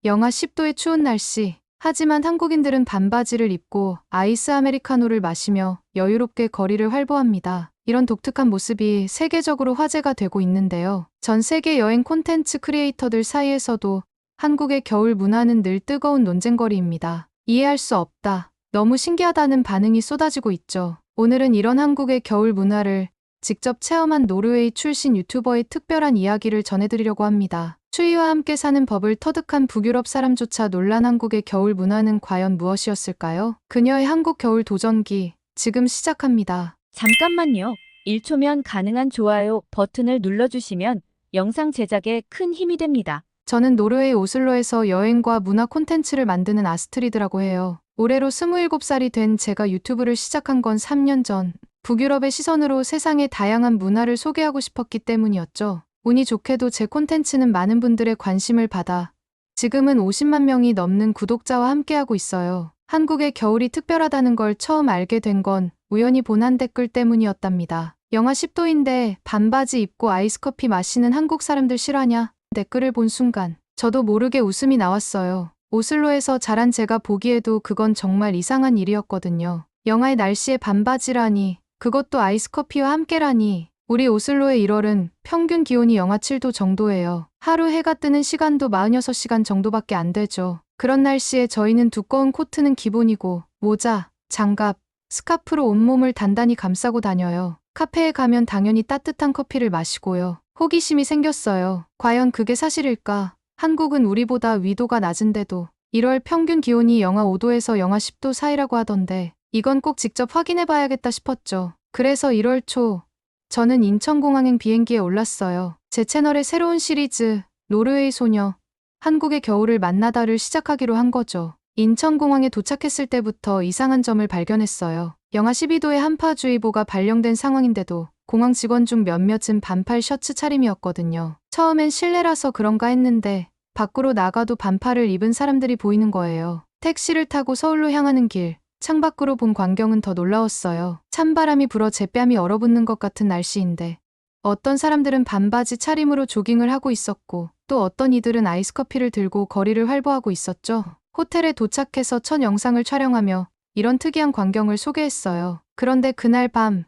영하 10도의 추운 날씨. 하지만 한국인들은 반바지를 입고 아이스 아메리카노를 마시며 여유롭게 거리를 활보합니다. 이런 독특한 모습이 세계적으로 화제가 되고 있는데요. 전 세계 여행 콘텐츠 크리에이터들 사이에서도 한국의 겨울 문화는 늘 뜨거운 논쟁거리입니다. 이해할 수 없다. 너무 신기하다는 반응이 쏟아지고 있죠. 오늘은 이런 한국의 겨울 문화를 직접 체험한 노르웨이 출신 유튜버의 특별한 이야기를 전해드리려고 합니다. 추위와 함께 사는 법을 터득한 북유럽 사람조차 놀란 한국의 겨울 문화는 과연 무엇이었을까요? 그녀의 한국 겨울 도전기, 지금 시작합니다. 잠깐만요. 1초면 가능한 좋아요 버튼을 눌러주시면 영상 제작에 큰 힘이 됩니다. 저는 노르웨이 오슬로에서 여행과 문화 콘텐츠를 만드는 아스트리드라고 해요. 올해로 27살이 된 제가 유튜브를 시작한 건 3년 전, 북유럽의 시선으로 세상의 다양한 문화를 소개하고 싶었기 때문이었죠. 운이 좋게도 제 콘텐츠는 많은 분들의 관심을 받아 지금은 50만 명이 넘는 구독자와 함께하고 있어요. 한국의 겨울이 특별하다는 걸 처음 알게 된 건 우연히 본 한 댓글 때문이었답니다. 영하 10도인데 반바지 입고 아이스커피 마시는 한국 사람들 싫어하냐? 댓글을 본 순간 저도 모르게 웃음이 나왔어요. 오슬로에서 자란 제가 보기에도 그건 정말 이상한 일이었거든요. 영하의 날씨에 반바지라니, 그것도 아이스커피와 함께라니. 우리 오슬로의 1월은 평균 기온이 영하 7도 정도예요. 하루 해가 뜨는 시간도 46시간 정도밖에 안 되죠. 그런 날씨에 저희는 두꺼운 코트는 기본이고 모자, 장갑, 스카프로 온몸을 단단히 감싸고 다녀요. 카페에 가면 당연히 따뜻한 커피를 마시고요. 호기심이 생겼어요. 과연 그게 사실일까? 한국은 우리보다 위도가 낮은데도 1월 평균 기온이 영하 5도에서 영하 10도 사이라고 하던데 이건 꼭 직접 확인해 봐야겠다 싶었죠. 그래서 1월 초 저는 인천공항행 비행기에 올랐어요. 제 채널의 새로운 시리즈 노르웨이 소녀, 한국의 겨울을 만나다를 시작하기로 한 거죠. 인천공항에 도착했을 때부터 이상한 점을 발견했어요. 영하 12도의 한파주의보가 발령된 상황인데도 공항 직원 중 몇몇은 반팔 셔츠 차림이었거든요. 처음엔 실내라서 그런가 했는데 밖으로 나가도 반팔을 입은 사람들이 보이는 거예요. 택시를 타고 서울로 향하는 길, 창밖으로 본 광경은 더 놀라웠어요. 찬바람이 불어 제 뺨이 얼어붙는 것 같은 날씨인데 어떤 사람들은 반바지 차림으로 조깅을 하고 있었고 또 어떤 이들은 아이스커피를 들고 거리를 활보하고 있었죠. 호텔에 도착해서 첫 영상을 촬영하며 이런 특이한 광경을 소개했어요. 그런데 그날 밤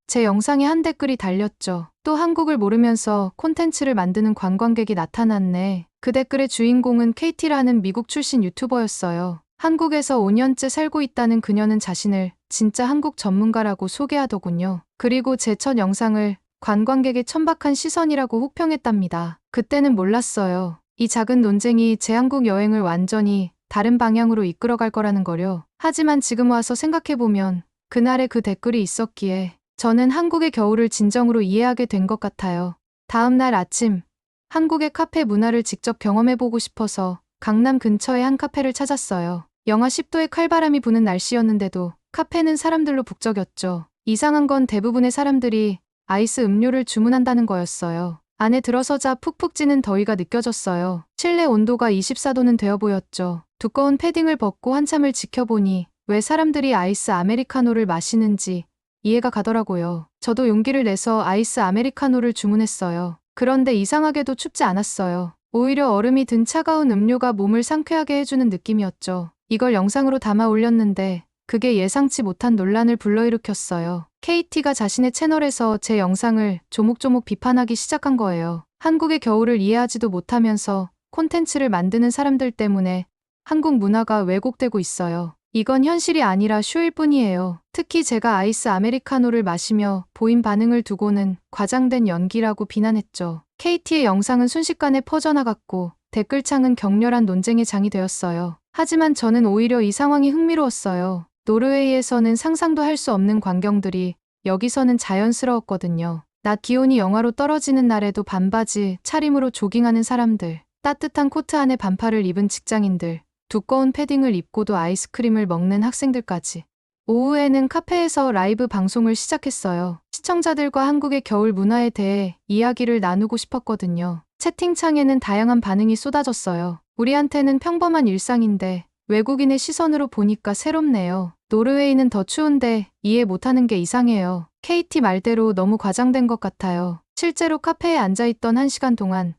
제 영상에 한 댓글이 달렸죠. 또 한국을 모르면서 콘텐츠를 만드는 관광객이 나타났네. 그 댓글의 주인공은 KT라는 미국 출신 유튜버였어요. 한국에서 5년째 살고 있다는 그녀는 자신을 진짜 한국 전문가라고 소개하더군요. 그리고 제 첫 영상을 관광객의 천박한 시선이라고 혹평했답니다. 그때는 몰랐어요. 이 작은 논쟁이 제 한국 여행을 완전히 다른 방향으로 이끌어갈 거라는 거요. 하지만 지금 와서 생각해보면 그날에 그 댓글이 있었기에 저는 한국의 겨울을 진정으로 이해하게 된 것 같아요. 다음 날 아침, 한국의 카페 문화를 직접 경험해보고 싶어서 강남 근처의 한 카페를 찾았어요. 영하 10도의 칼바람이 부는 날씨였는데도 카페는 사람들로 북적였죠. 이상한 건 대부분의 사람들이 아이스 음료를 주문한다는 거였어요. 안에 들어서자 푹푹 찌는 더위가 느껴졌어요. 실내 온도가 24도는 되어 보였죠. 두꺼운 패딩을 벗고 한참을 지켜보니 왜 사람들이 아이스 아메리카노를 마시는지 이해가 가더라고요. 저도 용기를 내서 아이스 아메리카노를 주문했어요. 그런데 이상하게도 춥지 않았어요. 오히려 얼음이 든 차가운 음료가 몸을 상쾌하게 해주는 느낌이었죠. 이걸 영상으로 담아 올렸는데 그게 예상치 못한 논란을 불러일으켰어요. KT가 자신의 채널에서 제 영상을 조목조목 비판하기 시작한 거예요. 한국의 겨울을 이해하지도 못하면서 콘텐츠를 만드는 사람들 때문에 한국 문화가 왜곡되고 있어요. 이건 현실이 아니라 쇼일 뿐이에요. 특히 제가 아이스 아메리카노를 마시며 보인 반응을 두고는 과장된 연기라고 비난했죠. KT의 영상은 순식간에 퍼져나갔고 댓글창은 격렬한 논쟁의 장이 되었어요. 하지만 저는 오히려 이 상황이 흥미로웠어요. 노르웨이에서는 상상도 할 수 없는 광경들이 여기서는 자연스러웠거든요. 낮 기온이 영하로 떨어지는 날에도 반바지, 차림으로 조깅하는 사람들, 따뜻한 코트 안에 반팔을 입은 직장인들, 두꺼운 패딩을 입고도 아이스크림을 먹는 학생들까지. 오후에는 카페에서 라이브 방송을 시작했어요. 시청자들과 한국의 겨울 문화에 대해 이야기를 나누고 싶었거든요. 채팅창에는 다양한 반응이 쏟아졌어요. 우리한테는 평범한 일상인데 외국인의 시선으로 보니까 새롭네요. 노르웨이는 더 추운데 이해 못하는 게 이상해요. KT 말대로 너무 과장된 것 같아요. 실제로 카페에 앉아있던 1시간 동안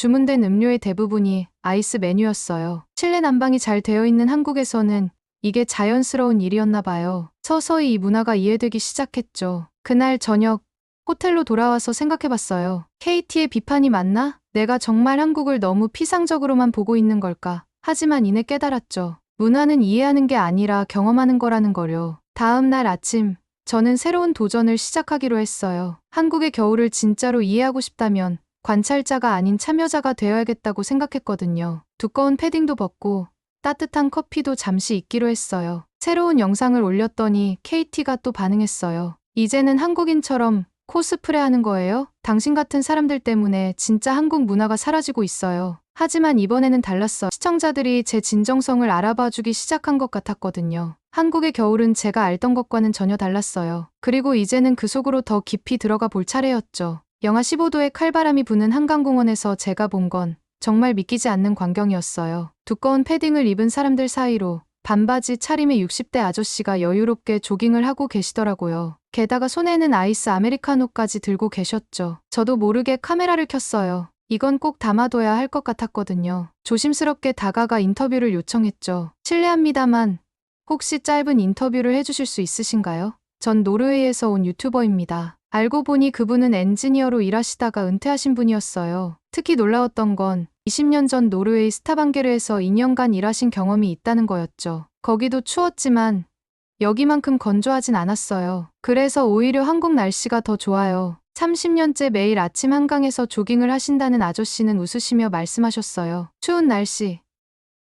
주문된 음료의 대부분이 아이스 메뉴였어요. 실내 난방이 잘 되어 있는 한국에서는 이게 자연스러운 일이었나 봐요. 서서히 이 문화가 이해되기 시작했죠. 그날 저녁 호텔로 돌아와서 생각해봤어요. KT의 비판이 맞나? 내가 정말 한국을 너무 피상적으로만 보고 있는 걸까? 하지만 이내 깨달았죠. 문화는 이해하는 게 아니라 경험하는 거라는 거요. 다음 날 아침, 저는 새로운 도전을 시작하기로 했어요. 한국의 겨울을 진짜로 이해하고 싶다면 관찰자가 아닌 참여자가 되어야겠다고 생각했거든요. 두꺼운 패딩도 벗고 따뜻한 커피도 잠시 잊기로 했어요. 새로운 영상을 올렸더니 KT가 또 반응했어요. 이제는 한국인처럼 코스프레 하는 거예요? 당신 같은 사람들 때문에 진짜 한국 문화가 사라지고 있어요. 하지만 이번에는 달랐어. 시청자들이 제 진정성을 알아봐 주기 시작한 것 같았거든요. 한국의 겨울은 제가 알던 것과는 전혀 달랐어요. 그리고 이제는 그 속으로 더 깊이 들어가 볼 차례였죠. 영하 15도의 칼바람이 부는 한강공원에서 제가 본 건 정말 믿기지 않는 광경이었어요. 두꺼운 패딩을 입은 사람들 사이로 반바지 차림의 60대 아저씨가 여유롭게 조깅을 하고 계시더라고요. 게다가 손에는 아이스 아메리카노까지 들고 계셨죠. 저도 모르게 카메라를 켰어요. 이건 꼭 담아둬야 할 것 같았거든요. 조심스럽게 다가가 인터뷰를 요청했죠. 실례합니다만 혹시 짧은 인터뷰를 해주실 수 있으신가요? 전 노르웨이에서 온 유튜버입니다. 알고 보니 그분은 엔지니어로 일하시다가 은퇴하신 분이었어요. 특히 놀라웠던 건 20년 전 노르웨이 스타방게르에서 2년간 일하신 경험이 있다는 거였죠. 거기도 추웠지만 여기만큼 건조하진 않았어요. 그래서 오히려 한국 날씨가 더 좋아요. 30년째 매일 아침 한강에서 조깅을 하신다는 아저씨는 웃으시며 말씀하셨어요. 추운 날씨.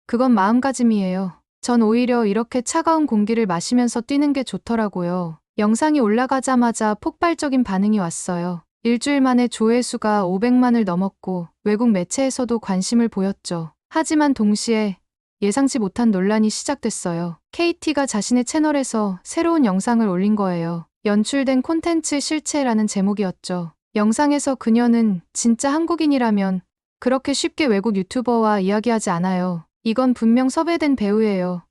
그건 마음가짐이에요. 전 오히려 이렇게 차가운 공기를 마시면서 뛰는 게 좋더라고요. 영상이 올라가자마자 폭발적인 반응이 왔어요. 일주일 만에 조회수가 500만을 넘었고 외국 매체에서도 관심을 보였죠. 하지만 동시에 예상치 못한 논란이 시작됐어요. KT가 자신의 채널에서 새로운 영상을 올린 거예요. 연출된 콘텐츠 실체라는 제목이었죠. 영상에서 그녀는 진짜 한국인이라면 그렇게 쉽게 외국 유튜버와 이야기하지 않아요. 이건 분명 섭외된 배우예요.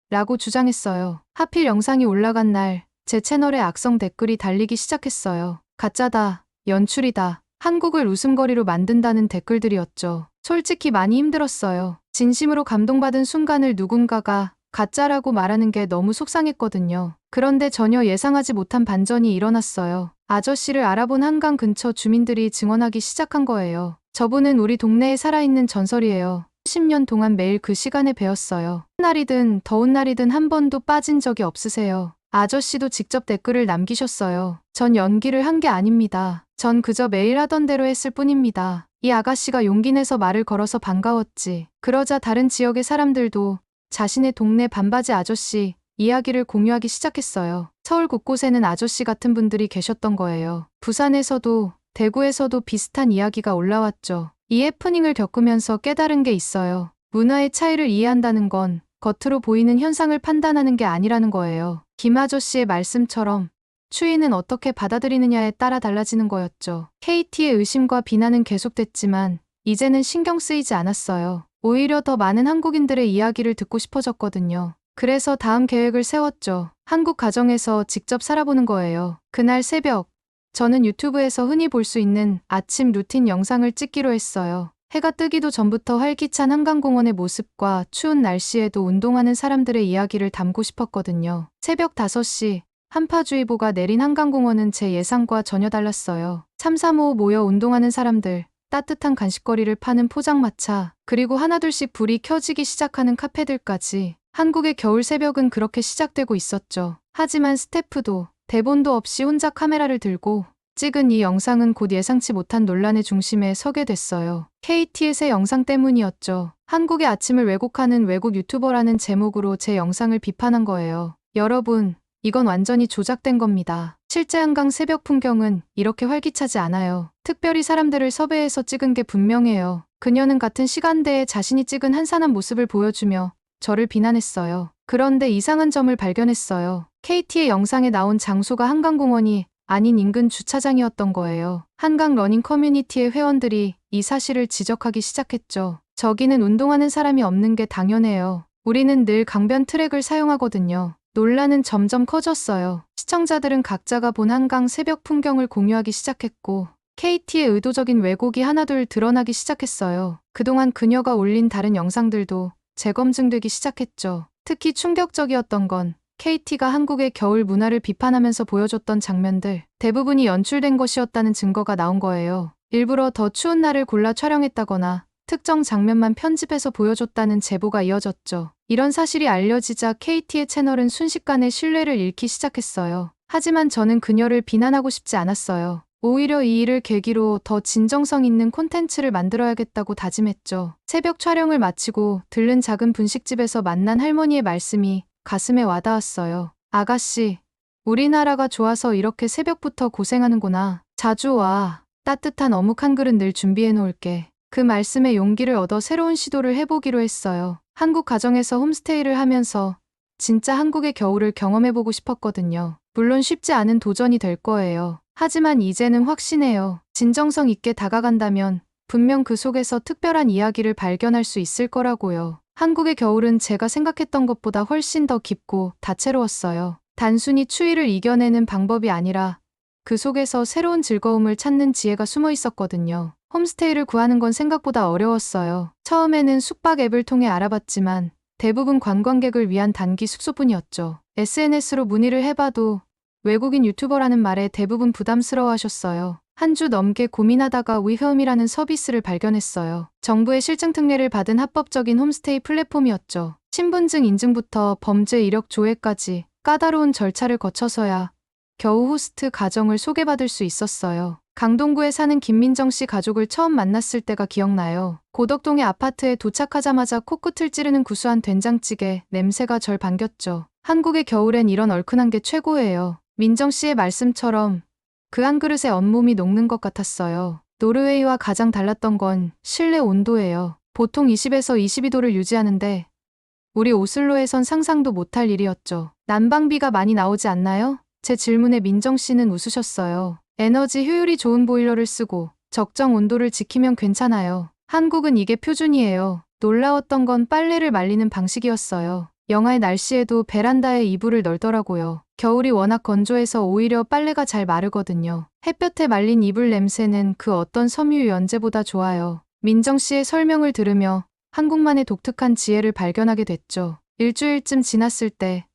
라고 주장했어요. 하필 영상이 올라간 날 제 채널에 악성 댓글이 달리기 시작했어요. 가짜다, 연출이다, 한국을 웃음거리로 만든다는 댓글들이었죠. 솔직히 많이 힘들었어요. 진심으로 감동받은 순간을 누군가가 가짜라고 말하는 게 너무 속상했거든요. 그런데 전혀 예상하지 못한 반전이 일어났어요. 아저씨를 알아본 한강 근처 주민들이 증언하기 시작한 거예요. 저분은 우리 동네에 살아있는 전설이에요. 10년 동안 매일 그 시간에 배웠어요. 날이든 더운 날이든 한 번도 빠진 적이 없으세요. 아저씨도 직접 댓글을 남기셨어요. 전 연기를 한 게 아닙니다. 전 그저 매일 하던 대로 했을 뿐입니다. 이 아가씨가 용기 내서 말을 걸어서 반가웠지. 그러자 다른 지역의 사람들도 자신의 동네 반바지 아저씨 이야기를 공유하기 시작했어요. 서울 곳곳에는 아저씨 같은 분들이 계셨던 거예요. 부산에서도 대구에서도 비슷한 이야기가 올라왔죠. 이 해프닝을 겪으면서 깨달은 게 있어요. 문화의 차이를 이해한다는 건 겉으로 보이는 현상을 판단하는 게 아니라는 거예요. 김 아저씨의 말씀처럼 추위는 어떻게 받아들이느냐에 따라 달라지는 거였죠. KT의 의심과 비난은 계속됐지만 이제는 신경 쓰이지 않았어요. 오히려 더 많은 한국인들의 이야기를 듣고 싶어졌거든요. 그래서 다음 계획을 세웠죠. 한국 가정에서 직접 살아보는 거예요. 그날 새벽, 저는 유튜브에서 흔히 볼 수 있는 아침 루틴 영상을 찍기로 했어요. 해가 뜨기도 전부터 활기찬 한강공원의 모습과 추운 날씨에도 운동하는 사람들의 이야기를 담고 싶었거든요. 새벽 5시, 한파주의보가 내린 한강공원은 제 예상과 전혀 달랐어요. 3, 4, 5 모여 운동하는 사람들, 따뜻한 간식거리를 파는 포장마차, 그리고 하나둘씩 불이 켜지기 시작하는 카페들까지. 한국의 겨울 새벽은 그렇게 시작되고 있었죠. 하지만 스태프도 대본도 없이 혼자 카메라를 들고 찍은 이 영상은 곧 예상치 못한 논란의 중심에 서게 됐어요. KT의 새 영상 때문이었죠. 한국의 아침을 왜곡하는 외국 유튜버라는 제목으로 제 영상을 비판한 거예요. 여러분, 이건 완전히 조작된 겁니다. 실제 한강 새벽 풍경은 이렇게 활기차지 않아요. 특별히 사람들을 섭외해서 찍은 게 분명해요. 그녀는 같은 시간대에 자신이 찍은 한산한 모습을 보여주며 저를 비난했어요. 그런데 이상한 점을 발견했어요. KT의 영상에 나온 장소가 한강공원이 아닌 인근 주차장이었던 거예요. 한강 러닝 커뮤니티의 회원들이 이 사실을 지적하기 시작했죠. 저기는 운동하는 사람이 없는 게 당연해요. 우리는 늘 강변 트랙을 사용하거든요. 논란은 점점 커졌어요. 시청자들은 각자가 본 한강 새벽 풍경을 공유하기 시작했고 KT의 의도적인 왜곡이 하나둘 드러나기 시작했어요. 그동안 그녀가 올린 다른 영상들도 재검증되기 시작했죠. 특히 충격적이었던 건 KT가 한국의 겨울 문화를 비판하면서 보여줬던 장면들, 대부분이 연출된 것이었다는 증거가 나온 거예요. 일부러 더 추운 날을 골라 촬영했다거나 특정 장면만 편집해서 보여줬다는 제보가 이어졌죠. 이런 사실이 알려지자 KT의 채널은 순식간에 신뢰를 잃기 시작했어요. 하지만 저는 그녀를 비난하고 싶지 않았어요. 오히려 이 일을 계기로 더 진정성 있는 콘텐츠를 만들어야겠다고 다짐했죠. 새벽 촬영을 마치고 들른 작은 분식집에서 만난 할머니의 말씀이 가슴에 와닿았어요. 아가씨, 우리나라가 좋아서 이렇게 새벽부터 고생하는구나. 자주 와. 따뜻한 어묵 한 그릇 늘 준비해 놓을게. 그 말씀에 용기를 얻어 새로운 시도를 해보기로 했어요. 한국 가정에서 홈스테이를 하면서 진짜 한국의 겨울을 경험해보고 싶었거든요. 물론 쉽지 않은 도전이 될 거예요. 하지만 이제는 확신해요. 진정성 있게 다가간다면 분명 그 속에서 특별한 이야기를 발견할 수 있을 거라고요. 한국의 겨울은 제가 생각했던 것보다 훨씬 더 깊고 다채로웠어요. 단순히 추위를 이겨내는 방법이 아니라 그 속에서 새로운 즐거움을 찾는 지혜가 숨어 있었거든요. 홈스테이를 구하는 건 생각보다 어려웠어요. 처음에는 숙박 앱을 통해 알아봤지만 대부분 관광객을 위한 단기 숙소뿐이었죠. SNS로 문의를 해봐도 외국인 유튜버라는 말에 대부분 부담스러워하셨어요. 한 주 넘게 고민하다가 위홈이라는 서비스를 발견했어요. 정부의 실증 특례를 받은 합법적인 홈스테이 플랫폼이었죠. 신분증 인증부터 범죄 이력 조회까지 까다로운 절차를 거쳐서야 겨우 호스트 가정을 소개받을 수 있었어요. 강동구에 사는 김민정 씨 가족을 처음 만났을 때가 기억나요. 고덕동의 아파트에 도착하자마자 코끝을 찌르는 구수한 된장찌개 냄새가 절 반겼죠. 한국의 겨울엔 이런 얼큰한 게 최고예요. 민정 씨의 말씀처럼 그 한 그릇에 온몸이 녹는 것 같았어요. 노르웨이와 가장 달랐던 건 실내 온도예요. 보통 20에서 22도를 유지하는데 우리 오슬로에선 상상도 못할 일이었죠. 난방비가 많이 나오지 않나요? 제 질문에 민정 씨는 웃으셨어요. 에너지 효율이 좋은 보일러를 쓰고 적정 온도를 지키면 괜찮아요. 한국은 이게 표준이에요. 놀라웠던 건 빨래를 말리는 방식이었어요. 영하의 날씨에도 베란다에 이불을 널더라고요. 겨울이 워낙 건조해서 오히려 빨래가 잘 마르거든요. 햇볕에 말린 이불 냄새는 그 어떤 섬유 연제보다 좋아요. 민정 씨의 설명을 들으며 한국만의 독특한 지혜를 발견하게 됐죠. 일주일쯤 지났을 때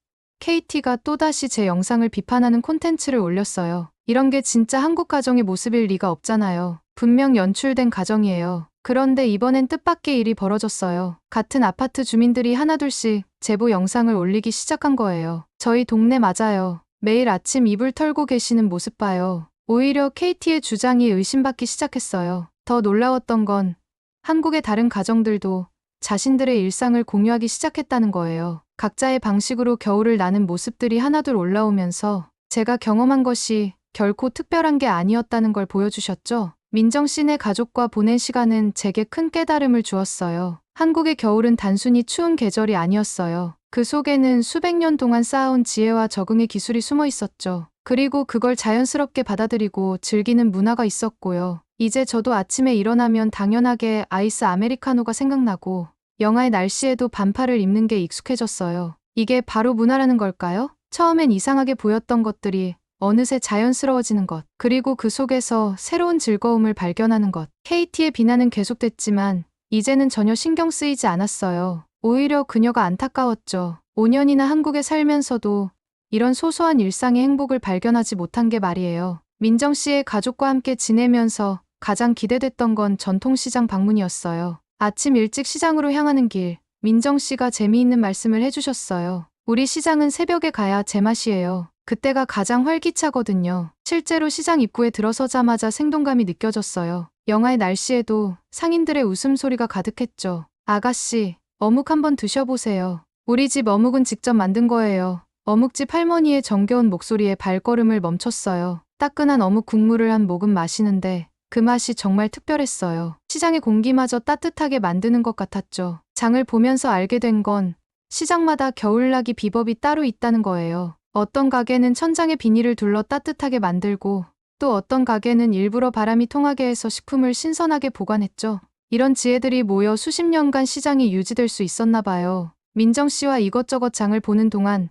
KT가 또다시 제 영상을 비판하는 콘텐츠를 올렸어요. 이런 게 진짜 한국 가정의 모습일 리가 없잖아요. 분명 연출된 가정이에요. 그런데 이번엔 뜻밖의 일이 벌어졌어요. 같은 아파트 주민들이 하나둘씩 제보 영상을 올리기 시작한 거예요. 저희 동네 맞아요. 매일 아침 이불 털고 계시는 모습 봐요. 오히려 KT의 주장이 의심받기 시작했어요. 더 놀라웠던 건 한국의 다른 가정들도 자신들의 일상을 공유하기 시작했다는 거예요. 각자의 방식으로 겨울을 나는 모습들이 하나둘 올라오면서 제가 경험한 것이 결코 특별한 게 아니었다는 걸 보여주셨죠. 민정 씨네 가족과 보낸 시간은 제게 큰 깨달음을 주었어요. 한국의 겨울은 단순히 추운 계절이 아니었어요. 그 속에는 수백 년 동안 쌓아온 지혜와 적응의 기술이 숨어 있었죠. 그리고 그걸 자연스럽게 받아들이고 즐기는 문화가 있었고요. 이제 저도 아침에 일어나면 당연하게 아이스 아메리카노가 생각나고 영하의 날씨에도 반팔을 입는 게 익숙해졌어요. 이게 바로 문화라는 걸까요? 처음엔 이상하게 보였던 것들이 어느새 자연스러워지는 것, 그리고 그 속에서 새로운 즐거움을 발견하는 것. KT의 비난은 계속됐지만 이제는 전혀 신경 쓰이지 않았어요. 오히려 그녀가 안타까웠죠. 5년이나 한국에 살면서도 이런 소소한 일상의 행복을 발견하지 못한 게 말이에요. 민정 씨의 가족과 함께 지내면서 가장 기대됐던 건 전통시장 방문이었어요. 아침 일찍 시장으로 향하는 길, 민정 씨가 재미있는 말씀을 해주셨어요. 우리 시장은 새벽에 가야 제맛이에요. 그때가 가장 활기차거든요. 실제로 시장 입구에 들어서자마자 생동감이 느껴졌어요. 영하의 날씨에도 상인들의 웃음소리가 가득했죠. 아가씨, 어묵 한번 드셔보세요. 우리 집 어묵은 직접 만든 거예요. 어묵집 할머니의 정겨운 목소리에 발걸음을 멈췄어요. 따끈한 어묵 국물을 한 모금 마시는데 그 맛이 정말 특별했어요. 시장의 공기마저 따뜻하게 만드는 것 같았죠. 장을 보면서 알게 된 건 시장마다 겨울나기 비법이 따로 있다는 거예요. 어떤 가게는 천장에 비닐을 둘러 따뜻하게 만들고 또 어떤 가게는 일부러 바람이 통하게 해서 식품을 신선하게 보관했죠. 이런 지혜들이 모여 수십 년간 시장이 유지될 수 있었나 봐요. 민정 씨와 이것저것 장을 보는 동안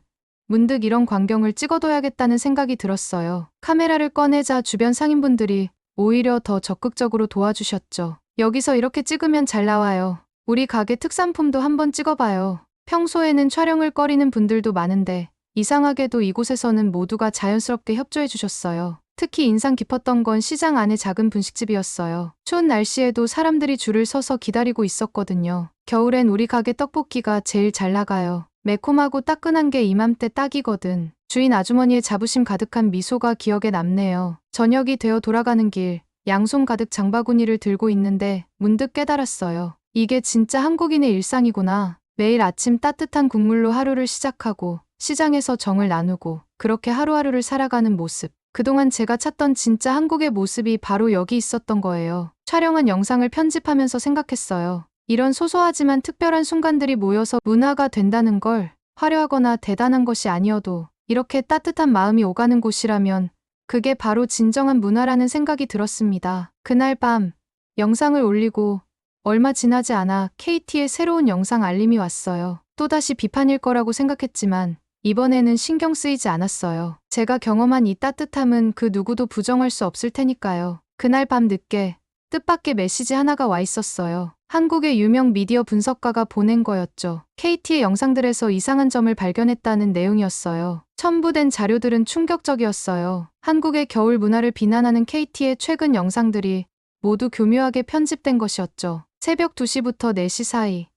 문득 이런 광경을 찍어둬야겠다는 생각이 들었어요. 카메라를 꺼내자 주변 상인분들이 오히려 더 적극적으로 도와주셨죠. 여기서 이렇게 찍으면 잘 나와요. 우리 가게 특산품도 한번 찍어봐요. 평소에는 촬영을 꺼리는 분들도 많은데 이상하게도 이곳에서는 모두가 자연스럽게 협조해 주셨어요. 특히 인상 깊었던 건 시장 안의 작은 분식집이었어요. 추운 날씨에도 사람들이 줄을 서서 기다리고 있었거든요. 겨울엔 우리 가게 떡볶이가 제일 잘 나가요. 매콤하고 따끈한 게 이맘때 딱이거든. 주인 아주머니의 자부심 가득한 미소가 기억에 남네요. 저녁이 되어 돌아가는 길, 양손 가득 장바구니를 들고 있는데 문득 깨달았어요. 이게 진짜 한국인의 일상이구나. 매일 아침 따뜻한 국물로 하루를 시작하고 시장에서 정을 나누고 그렇게 하루하루를 살아가는 모습. 그동안 제가 찾던 진짜 한국의 모습이 바로 여기 있었던 거예요. 촬영한 영상을 편집하면서 생각했어요. 이런 소소하지만 특별한 순간들이 모여서 문화가 된다는 걸, 화려하거나 대단한 것이 아니어도 이렇게 따뜻한 마음이 오가는 곳이라면 그게 바로 진정한 문화라는 생각이 들었습니다. 그날 밤 영상을 올리고 얼마 지나지 않아 KT의 새로운 영상 알림이 왔어요. 또다시 비판일 거라고 생각했지만 이번에는 신경 쓰이지 않았어요. 제가 경험한 이 따뜻함은 그 누구도 부정할 수 없을 테니까요. 그날 밤 늦게 뜻밖의 메시지 하나가 와 있었어요. 한국의 유명 미디어 분석가가 보낸 거였죠. KT의 영상들에서 이상한 점을 발견했다는 내용이었어요. 첨부된 자료들은 충격적이었어요. 한국의 겨울 문화를 비난하는 KT의 최근 영상들이 모두 교묘하게 편집된 것이었죠. 새벽 2시부터 4시 사이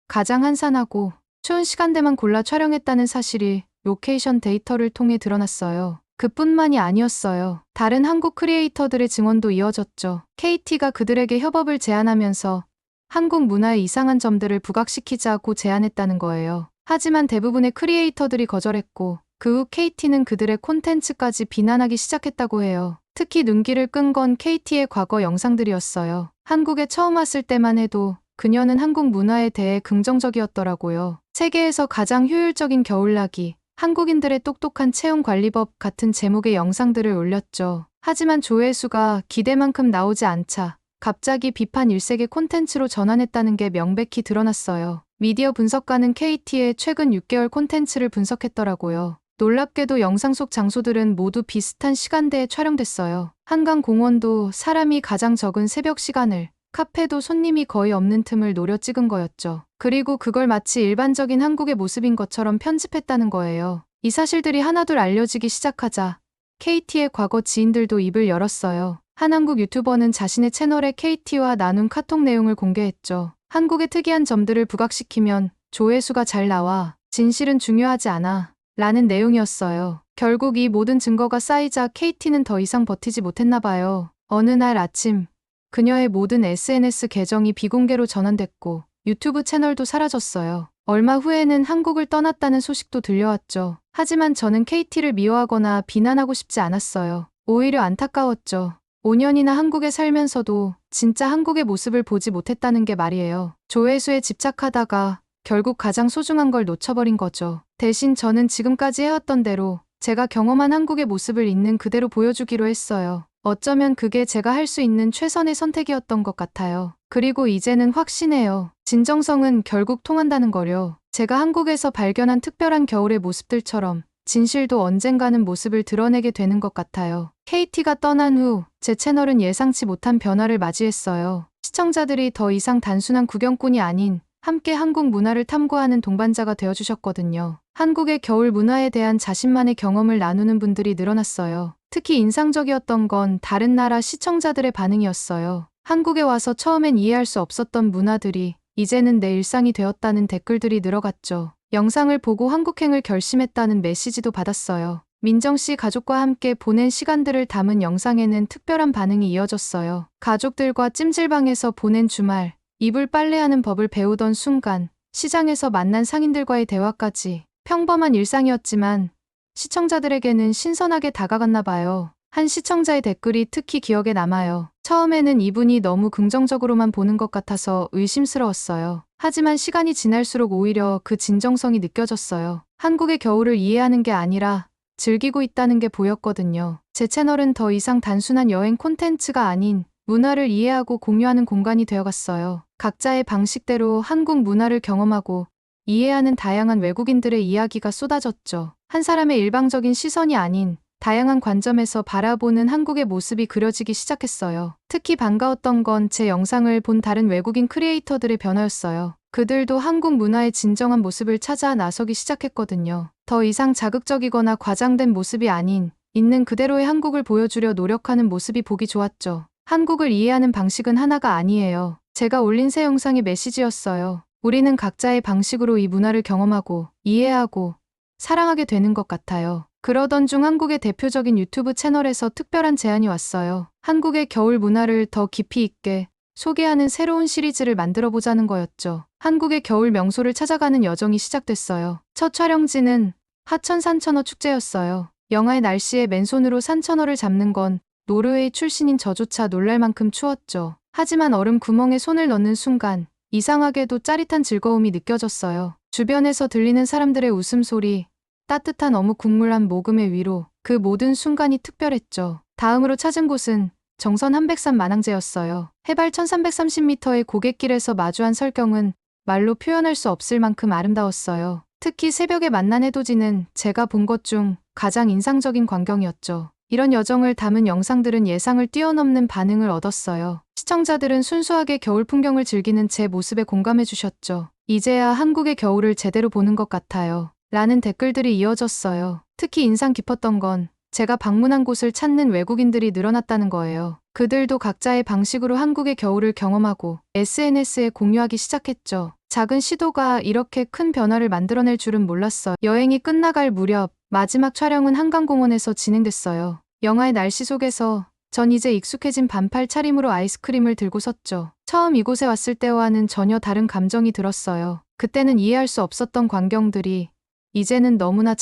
가장 한산하고 추운 시간대만 골라 촬영했다는 사실이 로케이션 데이터를 통해 드러났어요. 그뿐만이 아니었어요. 다른 한국 크리에이터들의 증언도 이어졌죠. KT가 그들에게 협업을 제안하면서 한국 문화의 이상한 점들을 부각시키자고 제안했다는 거예요. 하지만 대부분의 크리에이터들이 거절했고 그 후 KT는 그들의 콘텐츠까지 비난하기 시작했다고 해요. 특히 눈길을 끈 건 KT의 과거 영상들이었어요. 한국에 처음 왔을 때만 해도 그녀는 한국 문화에 대해 긍정적이었더라고요. 세계에서 가장 효율적인 겨울나기, 한국인들의 똑똑한 체온관리법 같은 제목의 영상들을 올렸죠. 하지만 조회수가 기대만큼 나오지 않자 갑자기 비판 일색의 콘텐츠로 전환했다는 게 명백히 드러났어요. 미디어 분석가는 KT의 최근 6개월 콘텐츠를 분석했더라고요. 놀랍게도 영상 속 장소들은 모두 비슷한 시간대에 촬영됐어요. 한강공원도 사람이 가장 적은 새벽 시간을, 카페도 손님이 거의 없는 틈을 노려 찍은 거였죠. 그리고 그걸 마치 일반적인 한국의 모습인 것처럼 편집했다는 거예요. 이 사실들이 하나둘 알려지기 시작하자 KT의 과거 지인들도 입을 열었어요. 한 한국 유튜버는 자신의 채널에 KT와 나눈 카톡 내용을 공개했죠. 한국의 특이한 점들을 부각시키면 조회수가 잘 나와. 진실은 중요하지 않아. 라는 내용이었어요. 결국 이 모든 증거가 쌓이자 KT는 더 이상 버티지 못했나 봐요. 어느 날 아침 그녀의 모든 SNS 계정이 비공개로 전환됐고 유튜브 채널도 사라졌어요. 얼마 후에는 한국을 떠났다는 소식도 들려왔죠. 하지만 저는 KT를 미워하거나 비난하고 싶지 않았어요. 오히려 안타까웠죠. 5년이나 한국에 살면서도 진짜 한국의 모습을 보지 못했다는 게 말이에요. 조회수에 집착하다가 결국 가장 소중한 걸 놓쳐버린 거죠. 대신 저는 지금까지 해왔던 대로 제가 경험한 한국의 모습을 있는 그대로 보여주기로 했어요. 어쩌면 그게 제가 할 수 있는 최선의 선택이었던 것 같아요. 그리고 이제는 확신해요. 진정성은 결국 통한다는 거려. 제가 한국에서 발견한 특별한 겨울의 모습들처럼 진실도 언젠가는 모습을 드러내게 되는 것 같아요. KT가 떠난 후 제 채널은 예상치 못한 변화를 맞이했어요. 시청자들이 더 이상 단순한 구경꾼이 아닌 함께 한국 문화를 탐구하는 동반자가 되어주셨거든요. 한국의 겨울 문화에 대한 자신만의 경험을 나누는 분들이 늘어났어요. 특히 인상적이었던 건 다른 나라 시청자들의 반응이었어요. 한국에 와서 처음엔 이해할 수 없었던 문화들이 이제는 내 일상이 되었다는 댓글들이 늘어갔죠. 영상을 보고 한국행을 결심했다는 메시지도 받았어요. 민정 씨 가족과 함께 보낸 시간들을 담은 영상에는 특별한 반응이 이어졌어요. 가족들과 찜질방에서 보낸 주말, 이불 빨래하는 법을 배우던 순간, 시장에서 만난 상인들과의 대화까지 평범한 일상이었지만 시청자들에게는 신선하게 다가갔나 봐요. 한 시청자의 댓글이 특히 기억에 남아요. 처음에는 이분이 너무 긍정적으로만 보는 것 같아서 의심스러웠어요. 하지만 시간이 지날수록 오히려 그 진정성이 느껴졌어요. 한국의 겨울을 이해하는 게 아니라 즐기고 있다는 게 보였거든요. 제 채널은 더 이상 단순한 여행 콘텐츠가 아닌 문화를 이해하고 공유하는 공간이 되어갔어요. 각자의 방식대로 한국 문화를 경험하고 이해하는 다양한 외국인들의 이야기가 쏟아졌죠. 한 사람의 일방적인 시선이 아닌 다양한 관점에서 바라보는 한국의 모습이 그려지기 시작했어요. 특히 반가웠던 건 제 영상을 본 다른 외국인 크리에이터들의 변화였어요. 그들도 한국 문화의 진정한 모습을 찾아 나서기 시작했거든요. 더 이상 자극적이거나 과장된 모습이 아닌 있는 그대로의 한국을 보여주려 노력하는 모습이 보기 좋았죠. 한국을 이해하는 방식은 하나가 아니에요. 제가 올린 새 영상의 메시지였어요. 우리는 각자의 방식으로 이 문화를 경험하고 이해하고 사랑하게 되는 것 같아요. 그러던 중 한국의 대표적인 유튜브 채널에서 특별한 제안이 왔어요. 한국의 겨울 문화를 더 깊이 있게 소개하는 새로운 시리즈를 만들어 보자는 거였죠. 한국의 겨울 명소를 찾아가는 여정이 시작됐어요. 첫 촬영지는 하천 산천어 축제였어요. 영하의 날씨에 맨손으로 산천어를 잡는 건 노르웨이 출신인 저조차 놀랄 만큼 추웠죠. 하지만 얼음 구멍에 손을 넣는 순간 이상하게도 짜릿한 즐거움이 느껴졌어요. 주변에서 들리는 사람들의 웃음소리, 따뜻한 어묵 국물 한 모금의 위로, 그 모든 순간이 특별했죠. 다음으로 찾은 곳은 정선 한백산 만항제였어요. 해발 1330m의 고갯길에서 마주한 설경은 말로 표현할 수 없을 만큼 아름다웠어요. 특히 새벽에 만난 해돋이는 제가 본 것 중 가장 인상적인 광경이었죠. 이런 여정을 담은 영상들은 예상을 뛰어넘는 반응을 얻었어요. 시청자들은 순수하게 겨울 풍경을 즐기는 제 모습에 공감해 주셨죠. 이제야 한국의 겨울을 제대로 보는 것 같아요. 라는 댓글들이 이어졌어요. 특히 인상 깊었던 건 제가 방문한 곳을 찾는 외국인들이 늘어났다는 거예요. 그들도 각자의 방식으로 한국의 겨울을 경험하고 SNS에 공유하기 시작했죠. 작은 시도가 이렇게 큰 변화를 만들어낼 줄은 몰랐어요. 여행이 끝나갈 무렵 마지막 촬영은 한강공원에서 진행됐어요. 영하의 날씨 속에서 전 이제 익숙해진 반팔 차림으로 아이스크림을 들고 섰죠. 처음 이곳에 왔을 때와는 전혀 다른 감정이 들었어요. 그때는 이해할 수 없었던 광경들이 이제는 너무나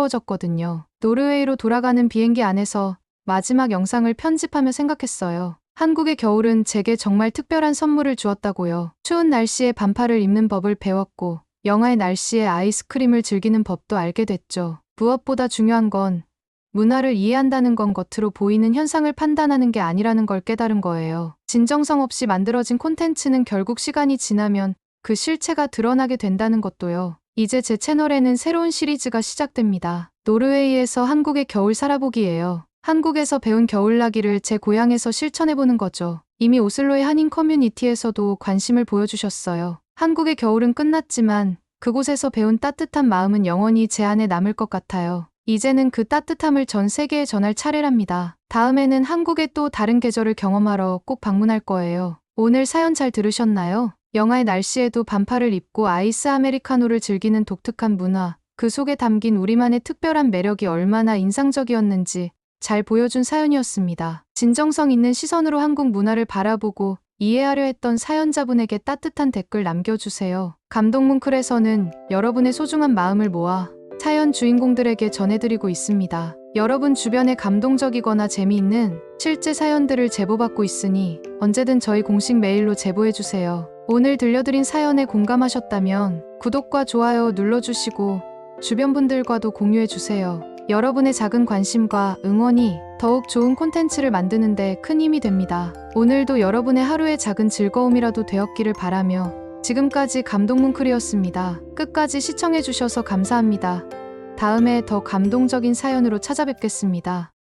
자연스러워졌거든요. 노르웨이로 돌아가는 비행기 안에서 마지막 영상을 편집하며 생각했어요. 한국의 겨울은 제게 정말 특별한 선물을 주었다고요. 추운 날씨에 반팔을 입는 법을 배웠고 영하의 날씨에 아이스크림을 즐기는 법도 알게 됐죠. 무엇보다 중요한 건 문화를 이해한다는 건 겉으로 보이는 현상을 판단하는 게 아니라는 걸 깨달은 거예요. 진정성 없이 만들어진 콘텐츠는 결국 시간이 지나면 그 실체가 드러나게 된다는 것도요. 이제 제 채널에는 새로운 시리즈가 시작됩니다. 노르웨이에서 한국의 겨울 살아보기예요. 한국에서 배운 겨울나기를 제 고향에서 실천해보는 거죠. 이미 오슬로의 한인 커뮤니티에서도 관심을 보여주셨어요. 한국의 겨울은 끝났지만 그곳에서 배운 따뜻한 마음은 영원히 제 안에 남을 것 같아요. 이제는 그 따뜻함을 전 세계에 전할 차례랍니다. 다음에는 한국의 또 다른 계절을 경험하러 꼭 방문할 거예요. 오늘 사연 잘 들으셨나요? 영하의 날씨에도 반팔을 입고 아이스 아메리카노를 즐기는 독특한 문화, 그 속에 담긴 우리만의 특별한 매력이 얼마나 인상적이었는지 잘 보여준 사연이었습니다. 진정성 있는 시선으로 한국 문화를 바라보고 이해하려 했던 사연자분에게 따뜻한 댓글 남겨주세요. 감동문클에서는 여러분의 소중한 마음을 모아 사연 주인공들에게 전해드리고 있습니다. 여러분 주변에 감동적이거나 재미있는 실제 사연들을 제보받고 있으니 언제든 저희 공식 메일로 제보해주세요. 오늘 들려드린 사연에 공감하셨다면 구독과 좋아요 눌러주시고 주변 분들과도 공유해주세요. 여러분의 작은 관심과 응원이 더욱 좋은 콘텐츠를 만드는 데 큰 힘이 됩니다. 오늘도 여러분의 하루의 작은 즐거움이라도 되었기를 바라며 지금까지 감동문클이었습니다. 끝까지 시청해주셔서 감사합니다. 다음에 더 감동적인 사연으로 찾아뵙겠습니다.